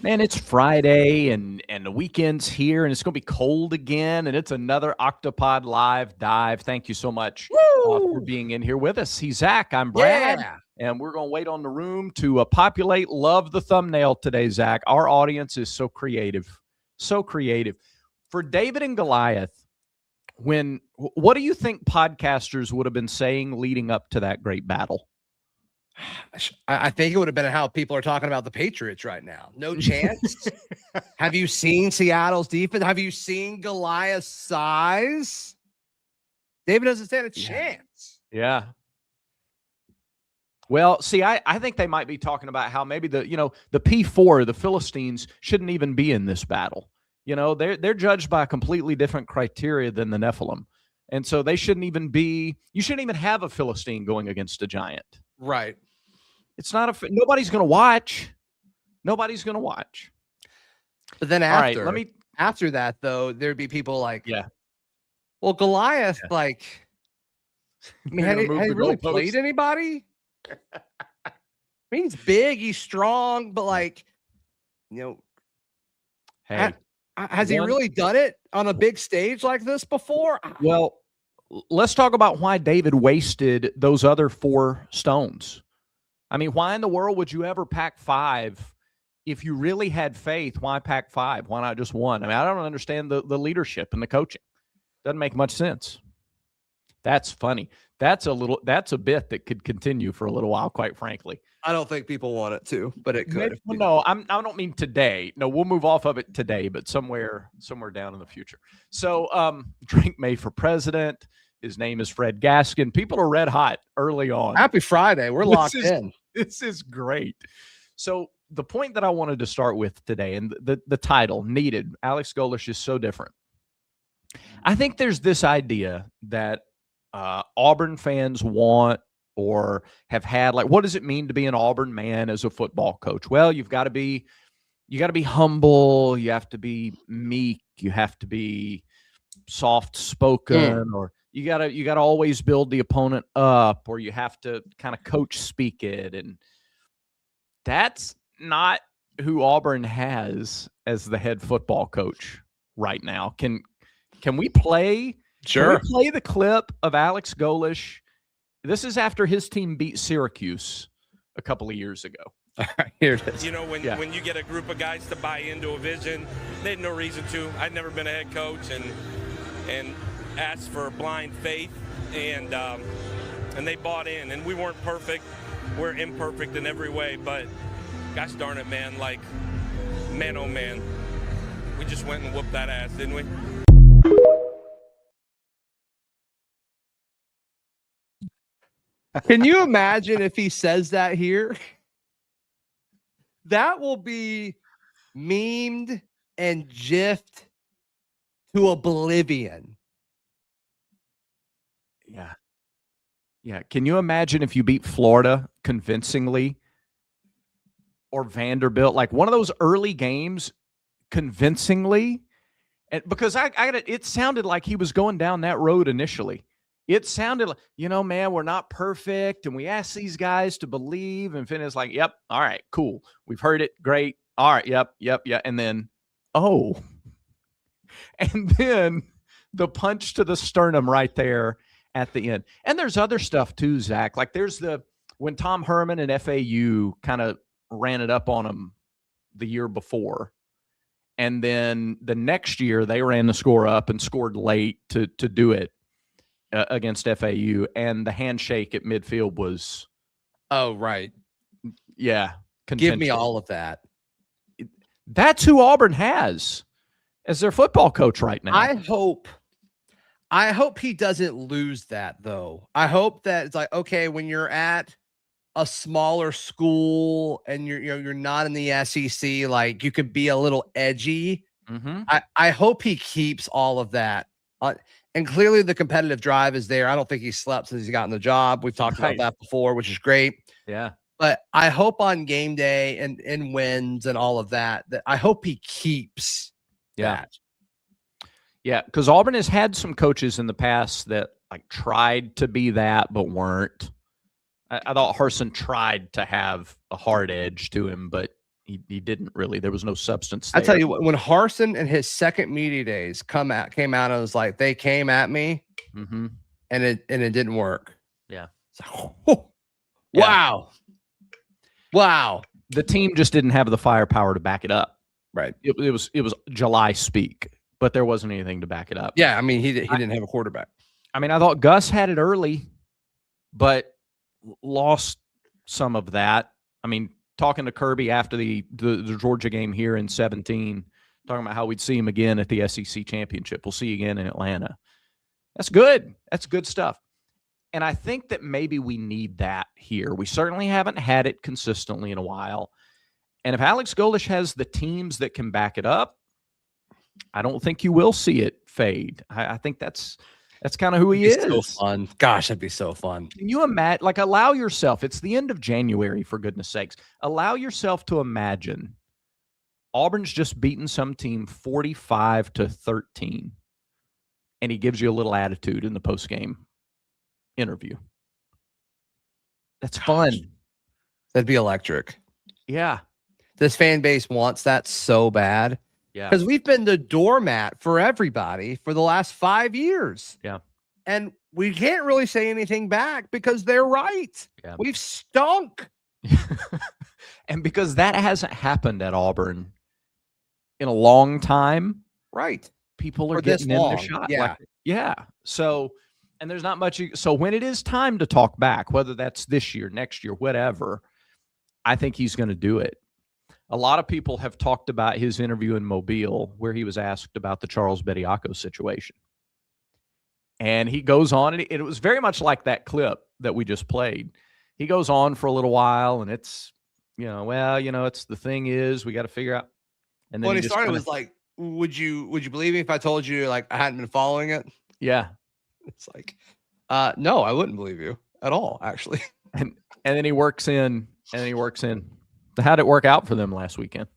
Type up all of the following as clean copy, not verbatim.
Man, it's Friday and the weekend's here and it's going to be cold again and it's another Octopod Live dive. Thank you so much for being in here with us. He's Zach. I'm Brad. Yeah. And we're going to wait on the room to populate. Love the thumbnail today, Zach. Our audience is so creative. So creative. For David and Goliath, what do you think podcasters would have been saying leading up to that great battle? I think it would have been how people are talking about the Patriots right now. No chance. Have you seen Seattle's defense? Have you seen Goliath's size? David doesn't stand a chance. Yeah. Well, see, I think they might be talking about how maybe the P4, the Philistines, shouldn't even be in this battle. You know, they're judged by a completely different criteria than the Nephilim. And so they shouldn't even you shouldn't even have a Philistine going against a giant. Right. It's not nobody's going to watch. Nobody's going to watch. But then after that, though, there'd be people like, well, Goliath, like, I mean, had he really played anybody? I mean, he's big, he's strong, but like, hey, has he really done it on a big stage like this before? Well, let's talk about why David wasted those other 4 stones. I mean, why in the world would you ever pack 5 if you really had faith? Why pack 5? Why not just 1? I mean, I don't understand the leadership and the coaching. Doesn't make much sense. That's funny. That's a bit that could continue for a little while, quite frankly. I don't think people want it to, but it could. No, I don't mean today. No, we'll move off of it today, but somewhere down in the future. So, drink made for president. His name is Fred Gaskin. People are red hot early on. Happy Friday. We're locked in. This is great. So the point that I wanted to start with today, and the title, Needed, Alex Golesh is so different. I think there's this idea that Auburn fans want or have had, like, what does it mean to be an Auburn man as a football coach? Well, you got to be humble. You have to be meek. You have to be soft spoken, or you gotta always build the opponent up, or you have to kind of coach speak it. And that's not who Auburn has as the head football coach right now. Can we play? Sure. Can we play the clip of Alex Golesh? This is after his team beat Syracuse a couple of years ago. All right, here it is. You know, when you get a group of guys to buy into a vision, they had no reason to. I'd never been a head coach and asked for blind faith, and they bought in. And we weren't perfect. We're imperfect in every way, but gosh darn it, man, like, man, oh man, we just went and whooped that ass, didn't we? Can you imagine if he says that here? That will be memed and gifed to oblivion. Yeah. Yeah. Can you imagine if you beat Florida convincingly, or Vanderbilt, like one of those early games convincingly? And because it sounded like he was going down that road initially. It sounded like, man, we're not perfect. And we asked these guys to believe. And Finn is like, yep. All right, cool. We've heard it. Great. All right. Yep. Yeah. And then, and then the punch to the sternum right there at the end. And there's other stuff too, Zach. Like there's when Tom Herman and FAU kind of ran it up on him the year before. And then the next year they ran the score up and scored late to do it against FAU. And the handshake at midfield was. Oh, right. Yeah. Give me all of that. That's who Auburn has as their football coach right now. I hope he doesn't lose that, though. I hope that it's like, okay, when you're at a smaller school and you're not in the SEC, like you could be a little edgy. Mm-hmm. I hope he keeps all of that. And clearly the competitive drive is there. I don't think he slept since he got in the job. We've talked about that before, which is great. Yeah. But I hope on game day and wins and all of that I hope he keeps that. Yeah, because Auburn has had some coaches in the past that like tried to be that but weren't. I thought Harsin tried to have a hard edge to him, but he didn't really. There was no substance there. I tell you what, when Harsin and his second media days came out and was like, they came at me, and it didn't work. Yeah. So, oh, wow. Wow. The team just didn't have the firepower to back it up. Right. It was July speak, but there wasn't anything to back it up. Yeah, I mean, he didn't have a quarterback. I mean, I thought Gus had it early, but lost some of that. I mean, talking to Kirby after the Georgia game here in 17, talking about how we'd see him again at the SEC championship. We'll see you again in Atlanta. That's good. That's good stuff. And I think that maybe we need that here. We certainly haven't had it consistently in a while. And if Alex Golesh has the teams that can back it up, I don't think you will see it fade. I think that's kind of who he is. So fun. Gosh, that'd be so fun. Can you imagine? Like, allow yourself. It's the end of January, for goodness sakes. Allow yourself to imagine Auburn's just beaten some team 45-13, and he gives you a little attitude in the postgame interview. That's fun. That'd be electric. Yeah. This fan base wants that so bad. Yeah. Because we've been the doormat for everybody for the last 5 years. Yeah. And we can't really say anything back because they're right. Yeah. We've stunk. And because that hasn't happened at Auburn in a long time. Right. People are getting in their shot. Yeah. Yeah. So, and there's not much. So when it is time to talk back, whether that's this year, next year, whatever, I think he's going to do it. A lot of people have talked about his interview in Mobile where he was asked about the Charles Bediako situation. And he goes on, and it was very much like that clip that we just played. He goes on for a little while, and it's, it's the thing is, we got to figure out. And then when he started, it was like, would you believe me if I told you like I hadn't been following it? Yeah. It's like, no, I wouldn't believe you at all, actually. And then he works in, How'd it work out for them last weekend?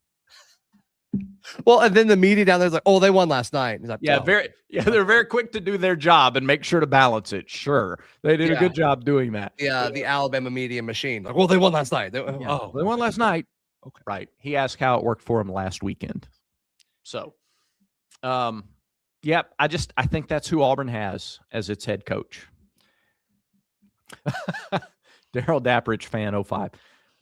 Well, and then the media down there's like, oh, they won last night. He's like, they're very quick to do their job and make sure to balance it. Sure. They did a good job doing that. Yeah, the Alabama media machine. Like, well, they won last night. They won last night. Okay. Right. He asked how it worked for him last weekend. So, I think that's who Auburn has as its head coach. Daryl Dappridge, fan 05.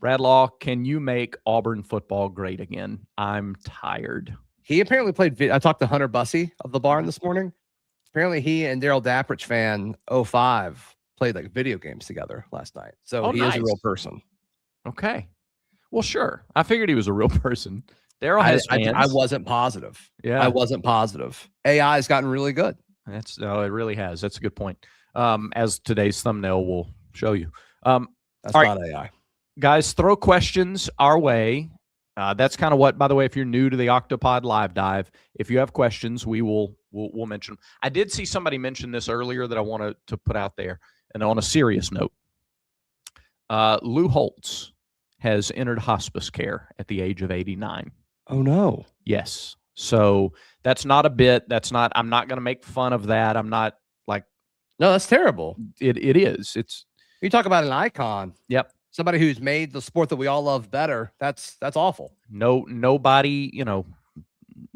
Bradlaw, can you make Auburn football great again? I'm tired. He apparently played. I talked to Hunter Bussey of the Barn this morning. Apparently, he and Daryl Dappridge, fan 05, played like video games together last night. So he is a real person. Okay. Well, sure. I figured he was a real person. Daryl has fans. I wasn't positive. Yeah. I wasn't positive. AI has gotten really good. It really has. That's a good point. As today's thumbnail will show you. That's not AI. Guys, throw questions our way. That's kind of what, by the way, if you're new to the Octopod Live Dive, if you have questions, we'll mention them. I did see somebody mention this earlier that I wanted to put out there. And on a serious note, Lou Holtz has entered hospice care at the age of 89. Oh, no. Yes. So that's not a bit. I'm not going to make fun of that. I'm not like. No, that's terrible. It is. You talk about an icon. Yep. Somebody who's made the sport that we all love better. That's awful. Nobody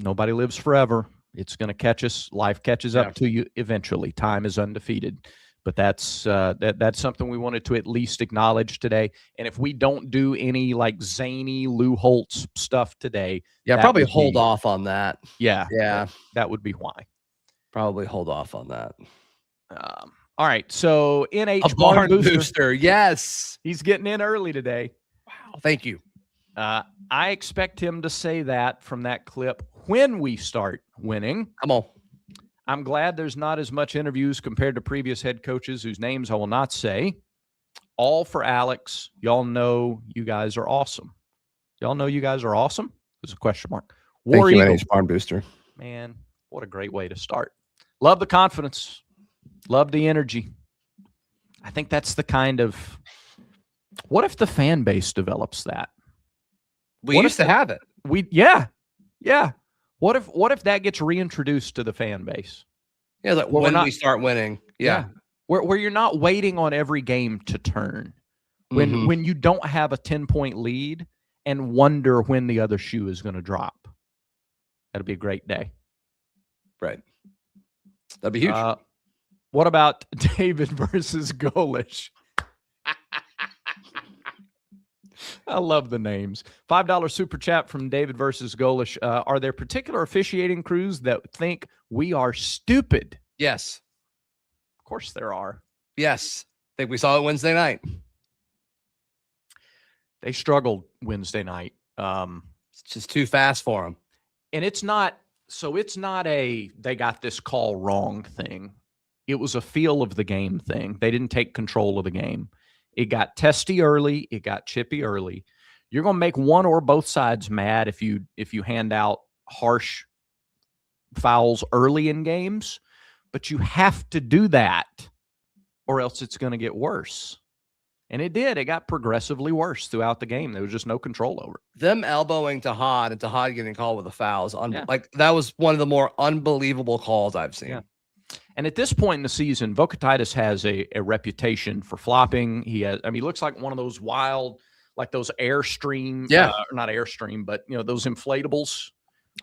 lives forever. It's going to catch us. Life catches up to you eventually. Time is undefeated. But that's something we wanted to at least acknowledge today. And if we don't do any like zany Lou Holtz stuff today, probably hold off on that. Yeah, that would be why. Probably hold off on that. All right, so NH Barn Booster, yes, he's getting in early today. Wow, thank you. I expect him to say that from that clip when we start winning. Come on. I'm glad there's not as much interviews compared to previous head coaches whose names I will not say. All for Alex. Y'all know you guys are awesome. Y'all know you guys are awesome? There's a question mark. Thank you, NH Barn Booster. Man, what a great way to start. Love the confidence. Love the energy. I think that's the kind of. What if the fan base develops that? We used to have it. Yeah. What if that gets reintroduced to the fan base? Yeah, like when we start winning. Yeah. Where you're not waiting on every game to turn. When you don't have a 10-point lead and wonder when the other shoe is going to drop. That'll be a great day. Right. That'd be huge. What about David versus Golesh? I love the names. $5 super chat from David versus Golesh. Are there particular officiating crews that think we are stupid? Yes. Of course there are. Yes. I think we saw it Wednesday night. They struggled Wednesday night. It's just too fast for them. And it's not a they got this call wrong thing. It was a feel of the game thing. They didn't take control of the game. It got testy early. It got chippy early. You're going to make one or both sides mad if you hand out harsh fouls early in games, but you have to do that or else it's going to get worse. And it did. It got progressively worse throughout the game. There was just no control over it. Them elbowing Tahad and Tahad getting called with the fouls. Like that was one of the more unbelievable calls I've seen. Yeah. And at this point in the season, Vokatitis has a reputation for flopping. He looks like one of those wild, like those Airstream, not Airstream, but those inflatables.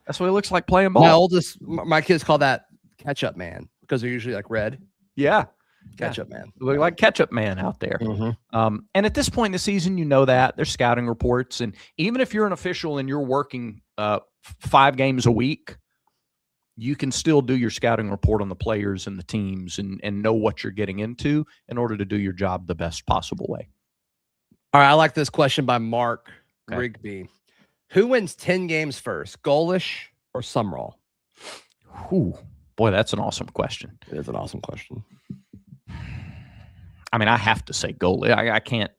That's what it looks like playing ball. My kids call that ketchup man because they're usually like red. Yeah. Ketchup man. Look like ketchup man out there. Mm-hmm. And at this point in the season, that there's scouting reports. And even if you're an official and you're working 5 games a week, you can still do your scouting report on the players and the teams and know what you're getting into in order to do your job the best possible way. All right. I like this question by Mark Rigby. Who wins 10 games first, Golesh or Sumrall? Ooh, boy, that's an awesome question. It is an awesome question. I mean, I have to say Golesh. I can't.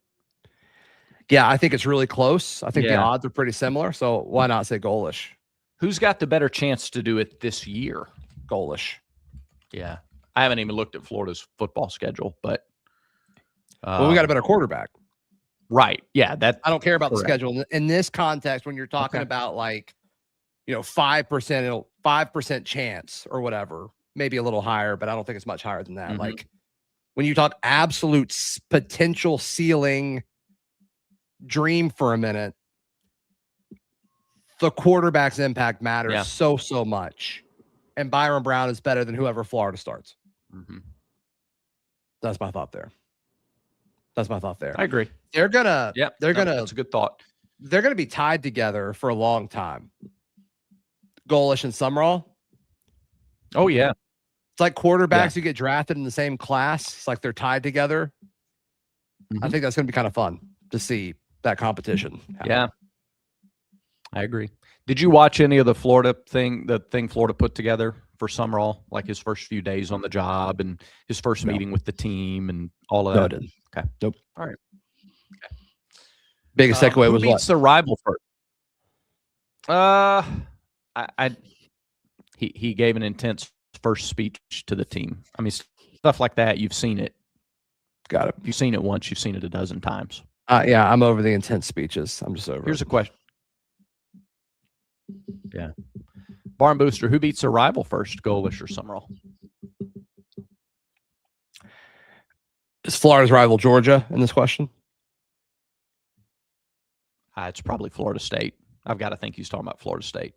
Yeah, I think it's really close. I think the odds are pretty similar. So why not say Golesh? Who's got the better chance to do it this year? Golesh. Yeah. I haven't even looked at Florida's football schedule, but. Well, we got a better quarterback. Right. Yeah. I don't care about the schedule. In this context, when you're talking about 5% chance or whatever, maybe a little higher, but I don't think it's much higher than that. Like when you talk absolute potential ceiling dream for a minute, the quarterback's impact matters so much. And Byron Brown is better than whoever Florida starts. That's my thought there. I agree. That's a good thought. They're going to be tied together for a long time. Golesh and Sumrall. Oh, yeah. It's like quarterbacks who get drafted in the same class. It's like they're tied together. I think that's going to be kind of fun to see that competition happen. Yeah. I agree. Did you watch any of the thing Florida put together for Sumrall, like his first few days on the job and his first meeting with the team and all of that? No, I didn't. Okay. Nope. All right. Okay. Biggest takeaway was what? The rival first? He gave an intense first speech to the team. I mean, stuff like that. You've seen it. Got it. You've seen it once. You've seen it a dozen times. Yeah, I'm over the intense speeches. I'm just over. Here's a question. Yeah. Barn Booster, who beats a rival first, Golesh or Sumrall? Is Florida's rival Georgia in this question? It's probably Florida State. I've got to think he's talking about Florida State.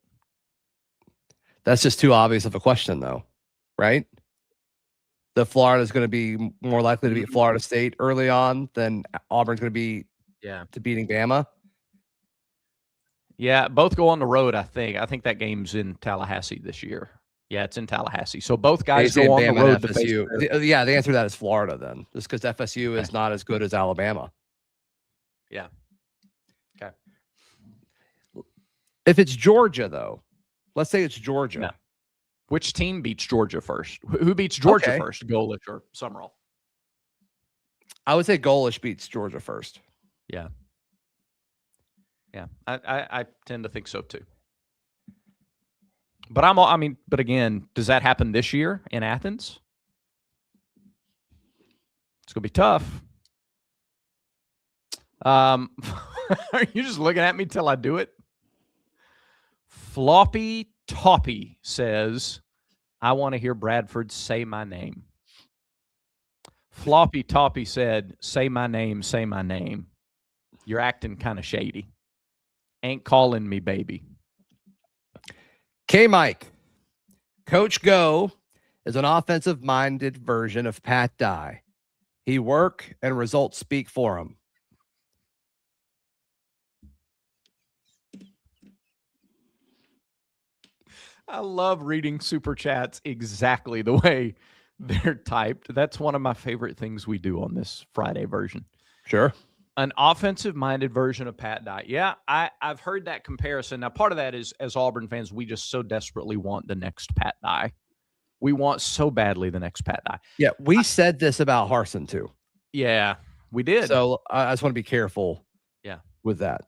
That's just too obvious of a question, though, right? That Florida is going to be more likely to beat Florida State early on than Auburn's going to be to beating Bama. Yeah, both go on the road, I think. I think that game's in Tallahassee this year. Yeah, it's in Tallahassee. So both guys go on the road to FSU. The answer to that is Florida then, just because FSU is not as good as Alabama. Yeah. Okay. If it's Georgia, though, let's say it's Georgia. No. Which team beats Georgia first? Who beats Georgia first, Golesh or Sumrall? I would say Golesh beats Georgia first. Yeah. Yeah, I tend to think so too. But but again, does that happen this year in Athens? It's gonna be tough. Are you just looking at me till I do it? Floppy Toppy says, I want to hear Bradford say my name. Floppy Toppy said, say my name, say my name. You're acting kind of shady. Ain't calling me baby. K-Mike. Coach Go is an offensive-minded version of Pat Dye. He work and results speak for him. I love reading super chats exactly the way they're typed. That's one of my favorite things we do on this Friday version. Sure. An offensive-minded version of Pat Dye. Yeah, I've heard that comparison. Now, part of that is, as Auburn fans, we just so desperately want the next Pat Dye. We want so badly the next Pat Dye. Yeah, we said this about Harsin, too. Yeah, we did. So I just want to be careful with that.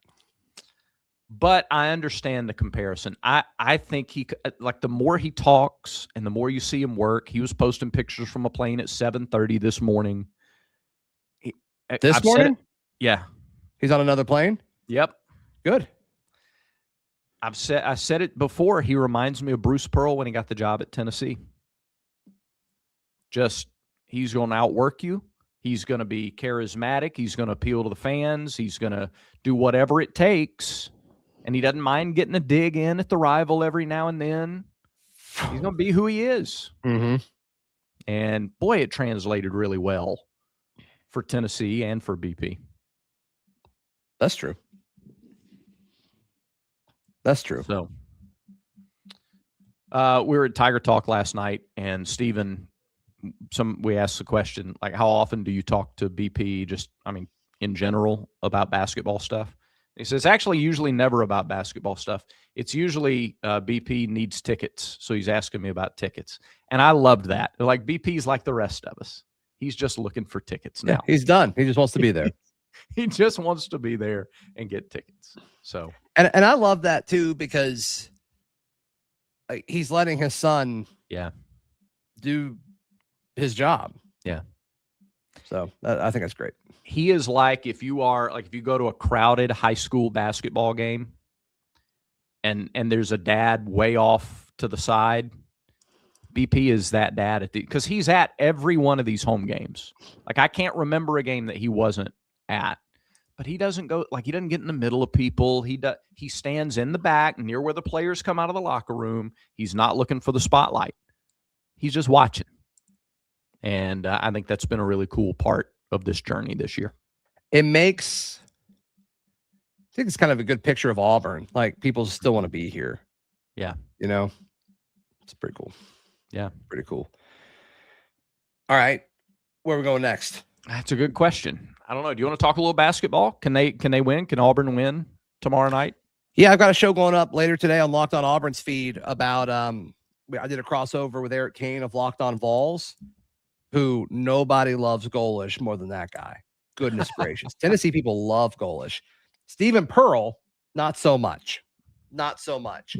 But I understand the comparison. I think he, like, the more he talks and the more you see him work, he was posting pictures from a plane at 7:30 this morning. This morning? Yeah. He's on another plane? Yep. Good. I said it before. He reminds me of Bruce Pearl when he got the job at Tennessee. Just, he's going to outwork you. He's going to be charismatic. He's going to appeal to the fans. He's going to do whatever it takes. And he doesn't mind getting a dig in at the rival every now and then. He's going to be who he is. Mm-hmm. And, boy, it translated really well for Tennessee and for BP. That's true. That's true. So, we were at Tiger Talk last night, and Steven, we asked the question, like, how often do you talk to BP, just, I mean, in general, about basketball stuff? He says, actually, usually never about basketball stuff. It's usually BP needs tickets, so he's asking me about tickets. And I loved that. Like, BP's like the rest of us. He's just looking for tickets now. Yeah, he's done. He just wants to be there. He just wants to be there and get tickets. So, and I love that, too, because he's letting his son do his job. Yeah. So I think that's great. He is like, if you go to a crowded high school basketball game and there's a dad way off to the side, BP is that dad because he's at every one of these home games. Like, I can't remember a game that he wasn't at, but he doesn't go, like, he doesn't get in the middle of people. He stands in the back near where the players come out of the locker room. He's not looking for the spotlight. He's just watching. And I think that's been a really cool part of this journey this year. I think it's kind of a good picture of Auburn. Like, people still want to be here. Yeah. You know, it's pretty cool. Yeah. Pretty cool. All right. Where are we going next? That's a good question. I don't know. Do you want to talk a little basketball? Can they win? Can Auburn win tomorrow night? Yeah, I've got a show going up later today on Locked On Auburn's feed about I did a crossover with Eric Kane of Locked On Vols, who nobody loves Golesh more than that guy. Goodness gracious. Tennessee people love Golesh. Stephen Pearl, not so much. Not so much.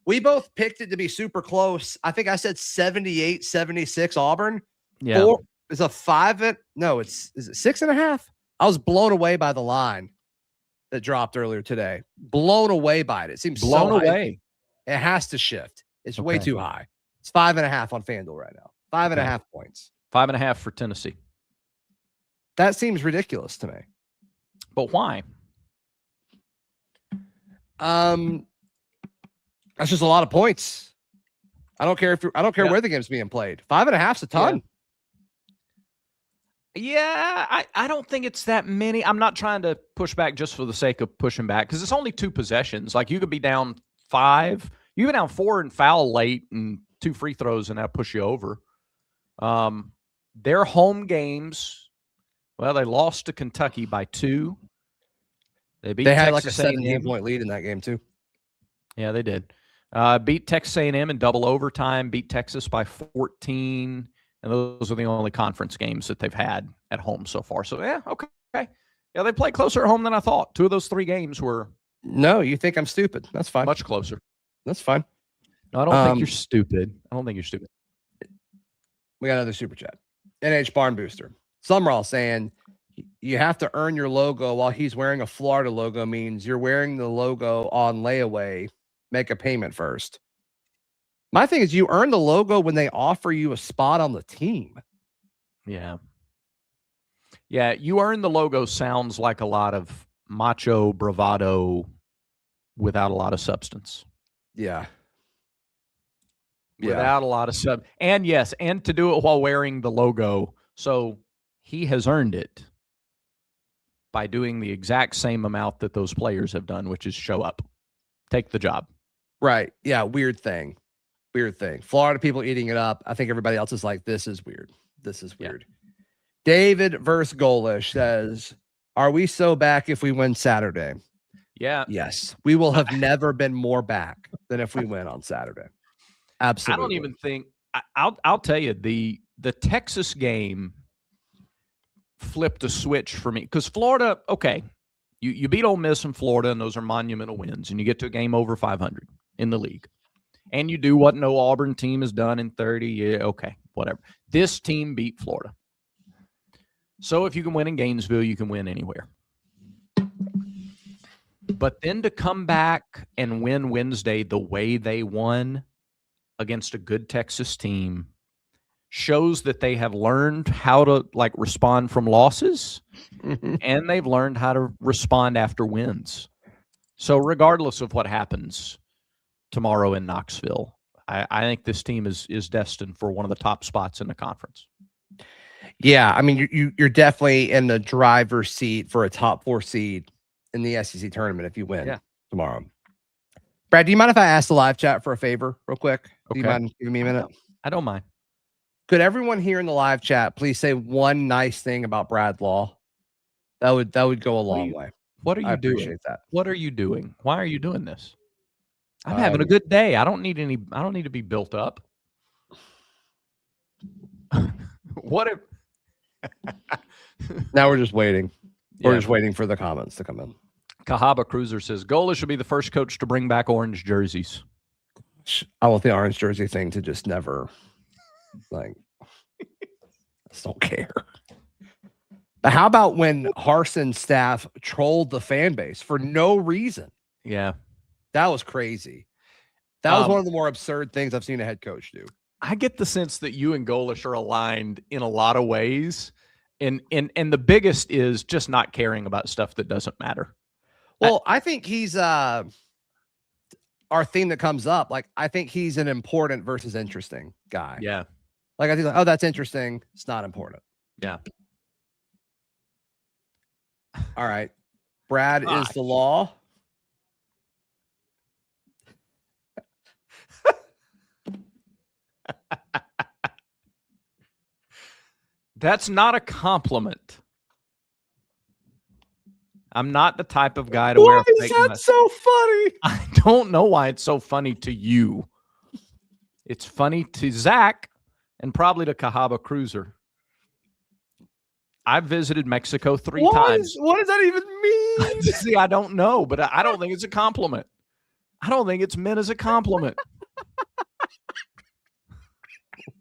We both picked it to be super close. I think I said 78-76 Auburn. Yeah. Is it 5? No, is it 6.5? I was blown away by the line that dropped earlier today. Blown away by it. It seems blown so away. High. It has to shift. It's way too high. It's 5.5 on FanDuel right now. 5.5 points. 5.5 for Tennessee. That seems ridiculous to me. But why? That's just a lot of points. I don't care where the game's being played. 5.5's a ton. Yeah, I don't think it's that many. I'm not trying to push back just for the sake of pushing back because it's only 2 possessions. Like, you could be down 5. You could be down 4 and foul late and 2 free throws and that'll push you over. Their home games, well, they lost to Kentucky by 2. They had like a 17-point lead in that game too. Yeah, they did. Beat Texas A&M in double overtime, beat Texas by 14, and those are the only conference games that they've had at home so far. So, yeah, okay. Yeah, they played closer at home than I thought. 2 of those 3 games were... No, you think I'm stupid. That's fine. Much closer. That's fine. No, I don't think you're stupid. I don't think you're stupid. We got another super chat. NH Barn Booster. Summerall saying you have to earn your logo while he's wearing a Florida logo means you're wearing the logo on layaway. Make a payment first. My thing is you earn the logo when they offer you a spot on the team. Yeah. Yeah, you earn the logo sounds like a lot of macho bravado without a lot of substance. Yeah. Without a lot of sub. And yes, and to do it while wearing the logo. So he has earned it by doing the exact same amount that those players have done, which is show up, take the job. Right. Yeah. Weird thing. Florida people eating it up. I think everybody else is like, this is weird. Yeah. David versus Golesh says, are we so back if we win Saturday? Yeah. Yes. We will have never been more back than if we win on Saturday. Absolutely. I don't even think I'll tell you the Texas game flipped a switch for me because Florida, okay, you beat Ole Miss in Florida and those are monumental wins and you get to a game over 500 in the league and you do what no Auburn team has done in 30 years. Okay, whatever. This team beat Florida. So if you can win in Gainesville, you can win anywhere. But then to come back and win Wednesday the way they won against a good Texas team shows that they have learned how to respond from losses and they've learned how to respond after wins. So regardless of what happens tomorrow in Knoxville, I think this team is destined for one of the top spots in the conference. Yeah, I mean, you're definitely in the driver's seat for a top 4 seed in the SEC tournament if you win tomorrow. Brad, do you mind if I ask the live chat for a favor real quick? Do you mind giving me a minute? I don't mind. Could everyone here in the live chat please say one nice thing about Brad Law? That would go a long way. What are you doing? I appreciate that. What are you doing? Why are you doing this? I'm having a good day. I don't need to be built up. What if now we're just waiting. We're just waiting for the comments to come in. Cahaba Cruiser says Golesh should be the first coach to bring back orange jerseys. I want the orange jersey thing to just never I just don't care. But how about when Harson's staff trolled the fan base for no reason? Yeah. That was crazy. That was one of the more absurd things I've seen a head coach do. I get the sense that you and Golesh are aligned in a lot of ways. And the biggest is just not caring about stuff that doesn't matter. Well, I think he's our theme that comes up. I think he's an important versus interesting guy. Yeah. I think, oh, that's interesting. It's not important. Yeah. All right. Brad is the law. That's not a compliment. I'm not the type of guy to wear a fake mask. Why is that so funny? I don't know why it's so funny to you. It's funny to Zach and probably to Cahaba Cruiser. I've visited Mexico 3 times. What does that even mean? See, I don't know, but I don't think it's a compliment. I don't think it's meant as a compliment.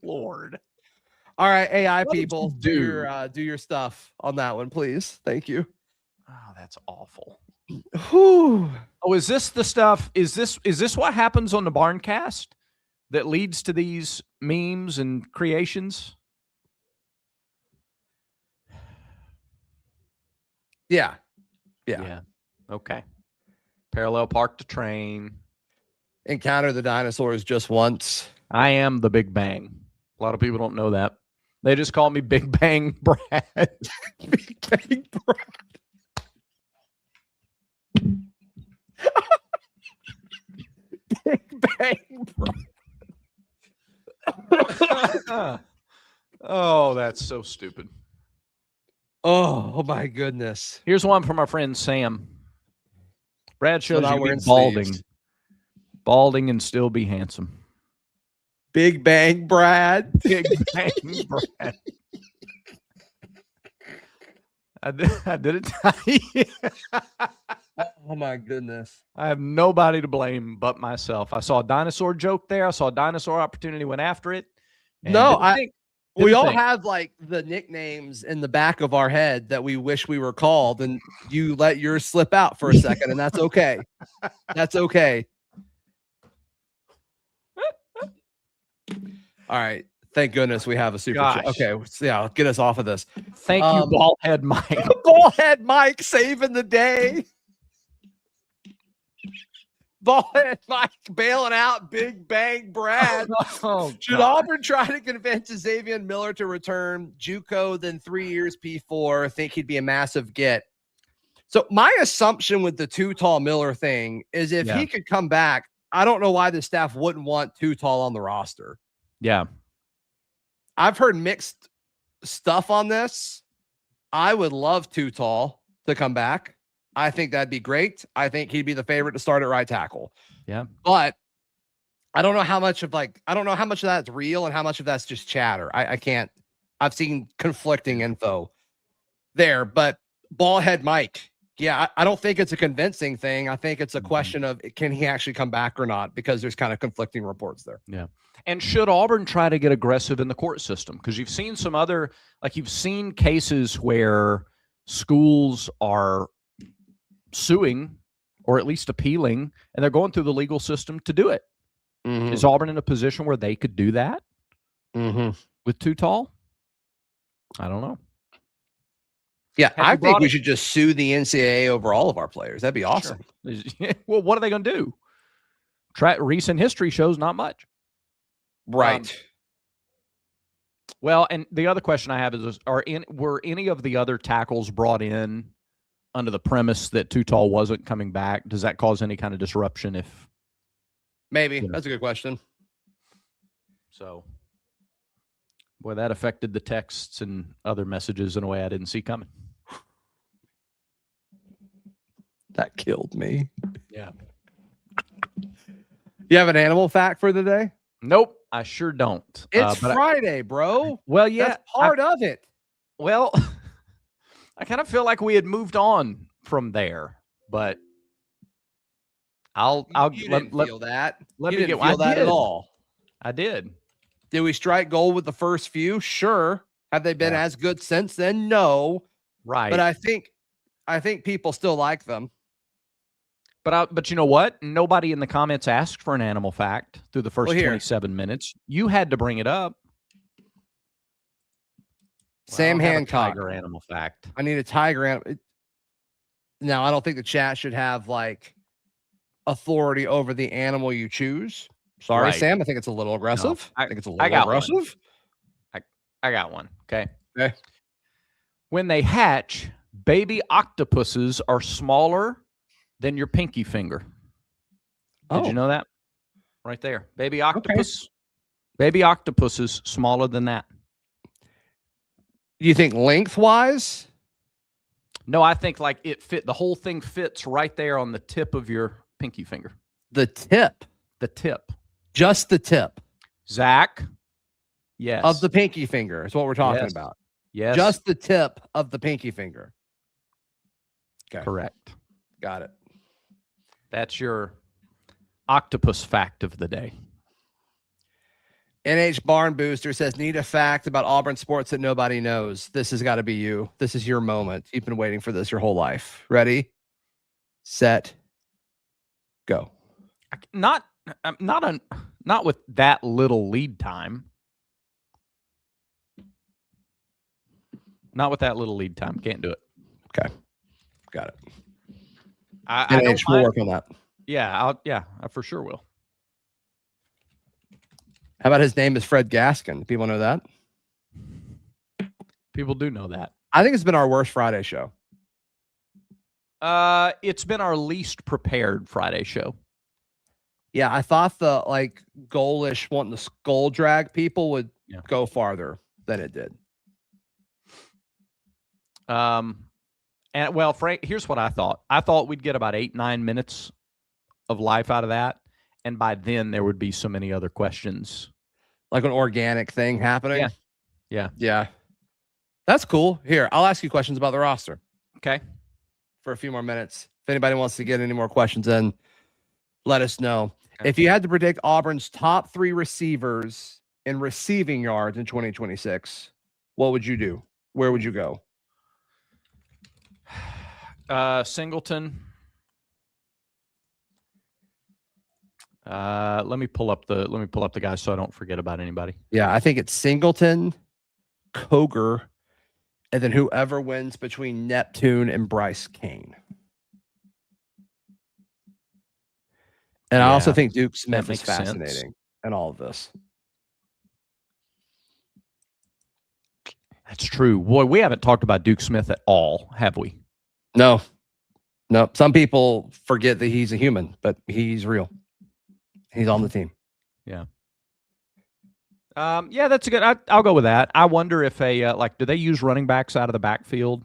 Lord. All right, AI people, do your stuff on that one, please. Thank you. Oh, that's awful. Whew. Oh, is this the stuff? Is this what happens on the Barncast that leads to these memes and creations? Yeah. Okay. Parallel park to train. Encounter the dinosaurs just once. I am the Big Bang. A lot of people don't know that. They just call me Big Bang Brad. Big Bang Brad. Big Bang Brad. Oh, that's so stupid. Oh my goodness. Here's one from our friend Sam. Brad shows you be balding and still be handsome. Big Bang Brad. Big Bang Brad. I did it. Oh my goodness. I have nobody to blame but myself. I saw a dinosaur joke there. I saw a dinosaur opportunity, went after it. We all have the nicknames in the back of our head that we wish we were called, and you let yours slip out for a second, and that's okay. That's okay. All right. Thank goodness we have a super chat. Okay. So yeah, get us off of this. Thank you, Ballhead Mike. Ballhead Mike saving the day. Ballhead Mike bailing out Big Bang Brad. Should Auburn try to convince Xavier Miller to return JUCO, then 3 years P4? Think he'd be a massive get. So my assumption with the Too Tall Miller thing is if he could come back, I don't know why the staff wouldn't want Too Tall on the roster. Yeah. I've heard mixed stuff on this. I would love Too Tall to come back. I think that'd be great. I think he'd be the favorite to start at right tackle. Yeah. But I don't know how much of that's real and how much of that's just chatter. I can't. I've seen conflicting info there, but Ballhead Mike. Yeah, I don't think it's a convincing thing. I think it's a question of can he actually come back or not, because there's kind of conflicting reports there. Yeah. And should Auburn try to get aggressive in the court system? Because you've seen some other, you've seen cases where schools are suing or at least appealing, and they're going through the legal system to do it. Mm-hmm. Is Auburn in a position where they could do that with Too Tall? I don't know. Yeah, I think we should just sue the NCAA over all of our players. That'd be awesome. Sure. Well, what are they going to do? Recent history shows not much. Right. Well, and the other question I have is, were any of the other tackles brought in under the premise that Too Tall wasn't coming back? Does that cause any kind of disruption? If maybe that's a good question. So, boy, that affected the texts and other messages in a way I didn't see coming. That killed me. Yeah. You have an animal fact for the day? Nope, I sure don't. It's Friday, bro. Well, yeah, that's part of it. Well, I kind of feel like we had moved on from there, but You didn't feel that. Let you me didn't get feel that at all. I did. Did we strike gold with the first few? Sure. Have they been as good since then? No. Right. But I think people still like them. But you know what? Nobody in the comments asked for an animal fact through the first 27 minutes. You had to bring it up. Sam Hancock. Tiger animal fact. I need a tiger animal. Now, I don't think the chat should have authority over the animal you choose. Sorry, Sam. I think it's a little aggressive. No, I think it's a little aggressive. I got one. Okay. Okay. When they hatch, baby octopuses are smaller than your pinky finger. Did you know that? Right there. Baby octopus. Okay. Baby octopus is smaller than that. Do you think lengthwise? No, I think the whole thing fits right there on the tip of your pinky finger. The tip? The tip. Just the tip. Zach. Yes. Of the pinky finger is what we're talking about. Yes. Just the tip of the pinky finger. Okay. Correct. Got it. That's your octopus fact of the day. NH Barn Booster says, need a fact about Auburn sports that nobody knows. This has got to be you. This is your moment. You've been waiting for this your whole life. Ready, set, go. Not with that little lead time. Not with that little lead time. Can't do it. Okay. Got it. NH will work on that. Yeah, I for sure will. How about his name is Fred Gaskin? People know that? People do know that. I think it's been our worst Friday show. It's been our least prepared Friday show. Yeah, I thought the Golesh wanting the skull drag people would go farther than it did. And well, Frank, here's what I thought. I thought we'd get about 8-9 minutes of life out of that. And by then there would be so many other questions. Like an organic thing happening? Yeah. That's cool. Here, I'll ask you questions about the roster. Okay. For a few more minutes. If anybody wants to get any more questions in, let us know. Okay. If you had to predict Auburn's top 3 receivers in receiving yards in 2026, what would you do? Where would you go? Singleton. Let me pull up the guys so I don't forget about anybody. Yeah, I think it's Singleton, Koger, and then whoever wins between Neptune and Bryce Kane. And I also think Duke Smith is fascinating in all of this. That's true. Boy, we haven't talked about Duke Smith at all, have we? No. Some people forget that he's a human, but he's real. He's on the team. Yeah. Yeah, that's a good. I'll go with that. I wonder if do they use running backs out of the backfield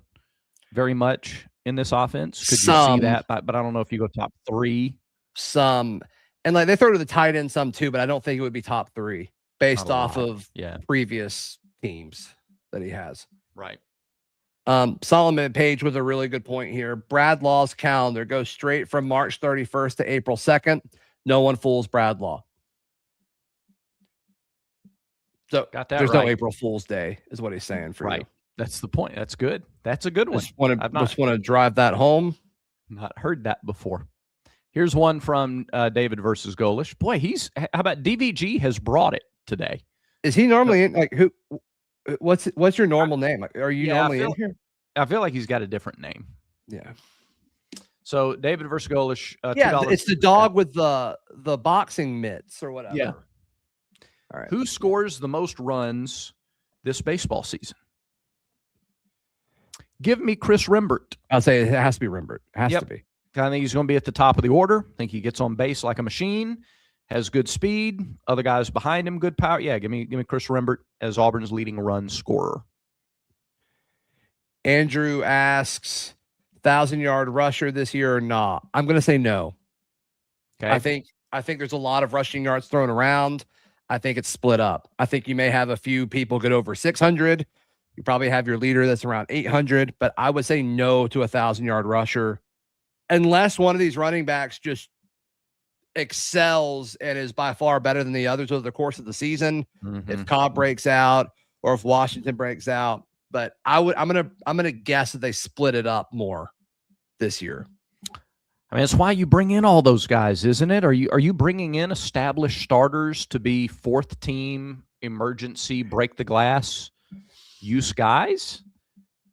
very much in this offense? Could you see that? But I don't know if you go top 3. Some, and like they throw to the tight end some too, but I don't think it would be top 3 based off of previous teams that he has. Right. Solomon Page with a really good point here. Brad Law's calendar goes straight from March 31st to April 2nd. No one fools Brad Law. So there's no April Fool's Day, is what he's saying for you. That's the point. That's good. That's a good one. Just want to drive that home. Not heard that before. Here's one from David versus Golesh. Boy, how about DVG has brought it today? Is he normally in? Like who? What's your normal name? Like, are you normally in here? I feel like he's got a different name. Yeah. So David versus Golesh. It's the dog with the boxing mitts or whatever. Yeah. All right. Who scores the most runs this baseball season? Give me Chris Rembert. I'll say it has to be Rembert. It has to be. I think he's going to be at the top of the order. I think he gets on base like a machine, has good speed. Other guys behind him, good power. Yeah, give me Chris Rembert as Auburn's leading run scorer. Andrew asks, 1,000-yard rusher this year or not? I'm going to say no. Okay. I think there's a lot of rushing yards thrown around. I think it's split up. I think you may have a few people get over 600. You probably have your leader that's around 800, but I would say no to a 1,000-yard rusher unless one of these running backs just excels and is by far better than the others over the course of the season. Mm-hmm. If Cobb breaks out or if Washington breaks out, but I'm gonna guess that they split it up more this year. I mean, that's why you bring in all those guys, isn't it? Are you bringing in established starters to be fourth team emergency break the glass use guys?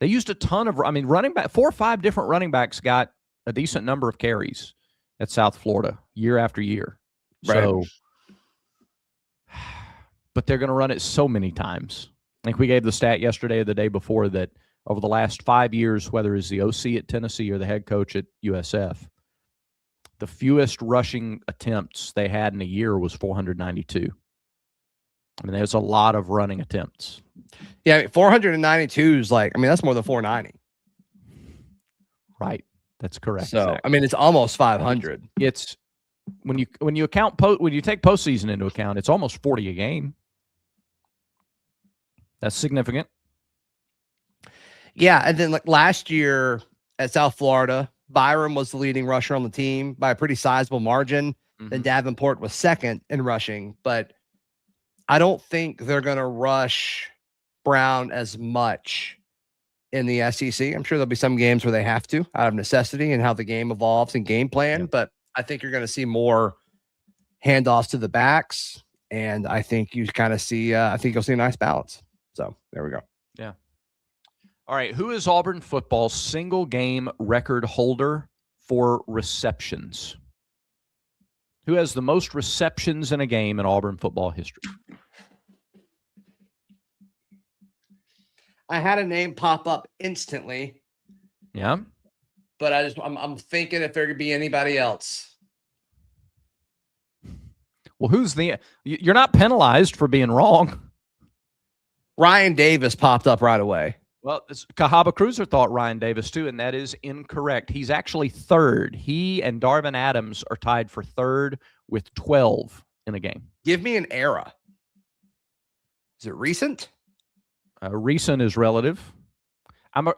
They used a ton of. I mean, running back 4 or 5 different running backs got a decent number of carries at South Florida year after year. Right. So, but they're going to run it so many times. I think we gave the stat yesterday or the day before that over the last 5 years, whether it's the OC at Tennessee or the head coach at USF, the fewest rushing attempts they had in a year was 492. I mean, there's a lot of running attempts. Yeah, 492 is that's more than 490. Right. That's correct. So, exactly. I mean, it's almost 500. It's when you take postseason into account, it's almost 40 a game. That's significant. Yeah, and then last year at South Florida, Byram was the leading rusher on the team by a pretty sizable margin. Mm-hmm. Then Davenport was second in rushing, but I don't think they're going to rush Brown as much in the SEC. I'm sure there'll be some games where they have to out of necessity and how the game evolves and game plan, but I think you're going to see more handoffs to the backs, and I think you kind of see I think you'll see a nice balance. So there we go. Yeah. All right. Who is Auburn football's single game record holder for receptions? Who has the most receptions in a game in Auburn football history? I had a name pop up instantly. Yeah. But I'm thinking if there could be anybody else. Well, you're not penalized for being wrong. Ryan Davis popped up right away. Well, Cahaba Cruiser thought Ryan Davis too, and that is incorrect. He's actually third. He and Darvin Adams are tied for third with 12 in a game. Give me an era. Is it recent? Recent is relative.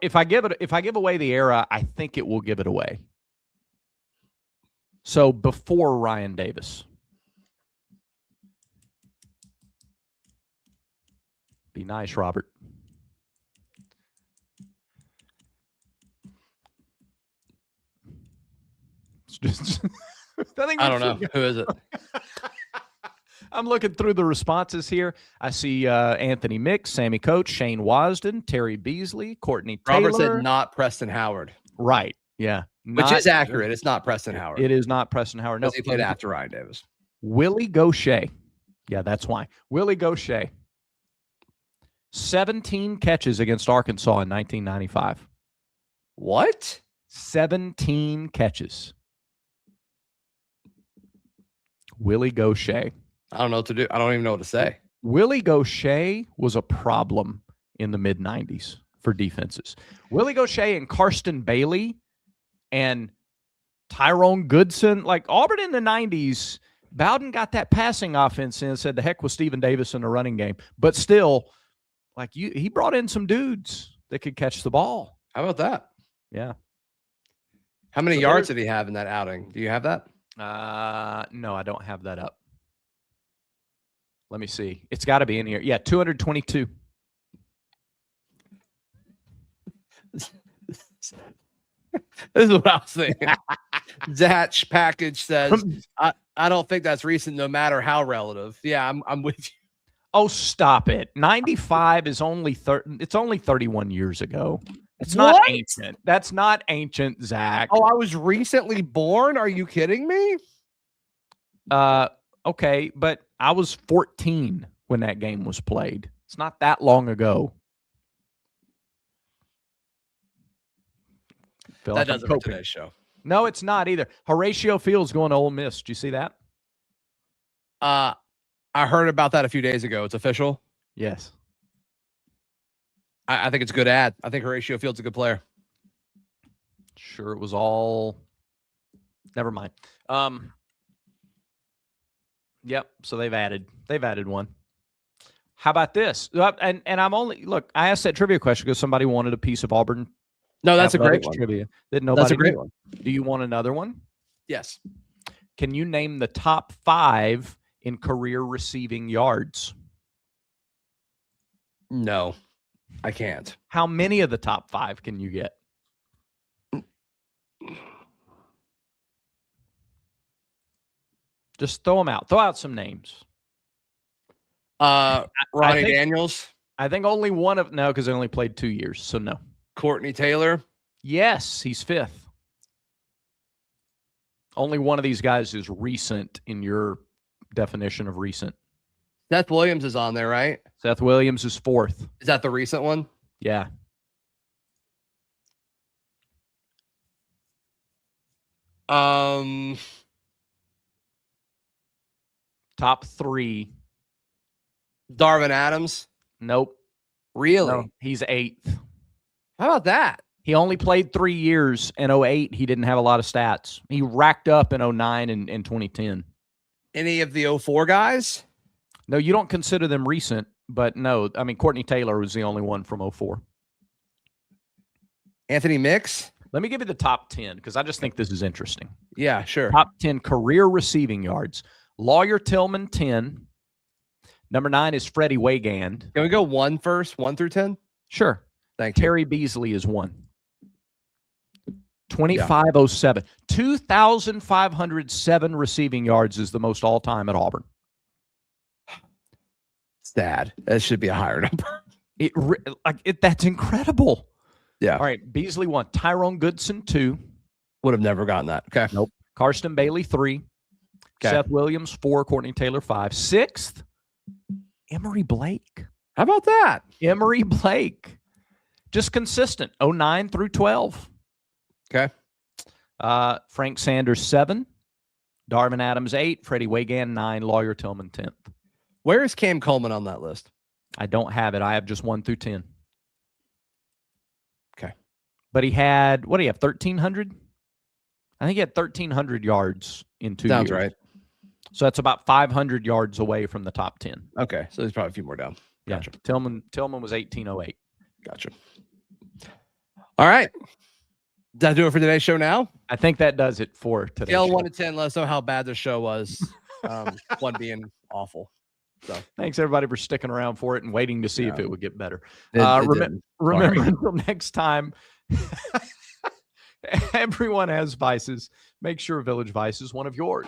If I give away the era, I think it will give it away. So before Ryan Davis. Be nice, Robert. I don't know. Who is it? I'm looking through the responses here. I see Anthony Mix, Sammy Coach, Shane Wasden, Terry Beasley, Courtney Taylor. Robert said not Preston Howard. Right. Yeah. Which is accurate. It's not Preston Howard. It is not Preston Howard. No, he played after Ryan Davis. Willie Gaucher. Yeah, that's why. Willie Gaucher. 17 catches against Arkansas in 1995. What? 17 catches. Willie Gaucher. I don't know what to do. I don't even know what to say. Willie Gaucher was a problem in the mid-90s for defenses. Willie Gaucher and Karsten Bailey and Tyrone Goodson. Like Auburn in the 90s, Bowden got that passing offense in and said the heck with Stephen Davis in the running game. But still, he brought in some dudes that could catch the ball. How about that? Yeah. How many yards did he have in that outing? Do you have that? No, I don't have that up. Let me see. It's got to be in here. Yeah, 222. This is what I was thinking. Zatch package says, I don't think that's recent, no matter how relative. Yeah, I'm with you. Oh, stop it. 95 is only it's only 31 years ago. It's not ancient. That's not ancient, Zach. Oh, I was recently born? Are you kidding me? Okay, but I was 14 when that game was played. It's not that long ago. That doesn't make today's show. No, it's not either. Horatio Fields going to Ole Miss. Did you see that? I heard about that a few days ago. It's official? Yes. I think it's a good ad. I think Horatio Fields is a good player. Sure, it was all. Never mind. Yep. So they've added one. How about this? And I'm only I asked that trivia question because somebody wanted a piece of Auburn. No, that's a great one. Trivia that nobody. That's a great one. Do you want another one? Yes. Can you name the top 5 in career receiving yards? No, I can't. How many of the top 5 can you get? Just throw them out. Throw out some names. Ronnie Daniels. I think only one of because they only played 2 years, so no. Courtney Taylor. Yes, he's 5th. Only one of these guys is recent in your definition of recent. Seth Williams is on there, right? Seth Williams is 4th. Is that the recent one? Yeah. Top 3. Darvin Adams. Nope. Really? No, he's 8th. How about that? He only played 3 years. In 08, he didn't have a lot of stats. He racked up in 09 and 2010. Any of the 04 guys? No, you don't consider them recent, but no. I mean, Courtney Taylor was the only one from 04. Anthony Mix? Let me give you the top 10 because I just think this is interesting. Yeah, sure. Top 10 career receiving yards. Lawyer Tillman, 10. Number 9 is Freddie Wagand. Can we go 1 first? 1 through 10? Sure. Thank you. Terry Beasley is 1. 2507. 2,507 receiving yards is the most all-time at Auburn. Sad. That should be a higher number. That's incredible. Yeah. All right. Beasley 1. Tyrone Goodson 2. Would have never gotten that. Okay. Nope. Karsten Bailey 3. Okay. Seth Williams 4. Courtney Taylor 5. 6th, Emory Blake. How about that? Emory Blake. Just consistent. 09 through 12. Okay. Frank Sanders 7. Darvin Adams 8. Freddie Wagand 9. Lawyer Tillman 10th. Where is Cam Coleman on that list? I don't have it. I have just 1 through 10. Okay. But he had, what do you have, 1,300? I think he had 1,300 yards in 2 years. Sounds right. So that's about 500 yards away from the top 10. Okay. So there's probably a few more down. Gotcha. Yeah. Tillman was 1,808. Gotcha. All right. Does that do it for today's show now? I think that does it for today. Scale 1 to 10. Let us know how bad the show was. 1 being awful. So thanks everybody for sticking around for it and waiting to see if it would get better. Remember until next time, everyone has vices. Make sure Village Vice is one of yours.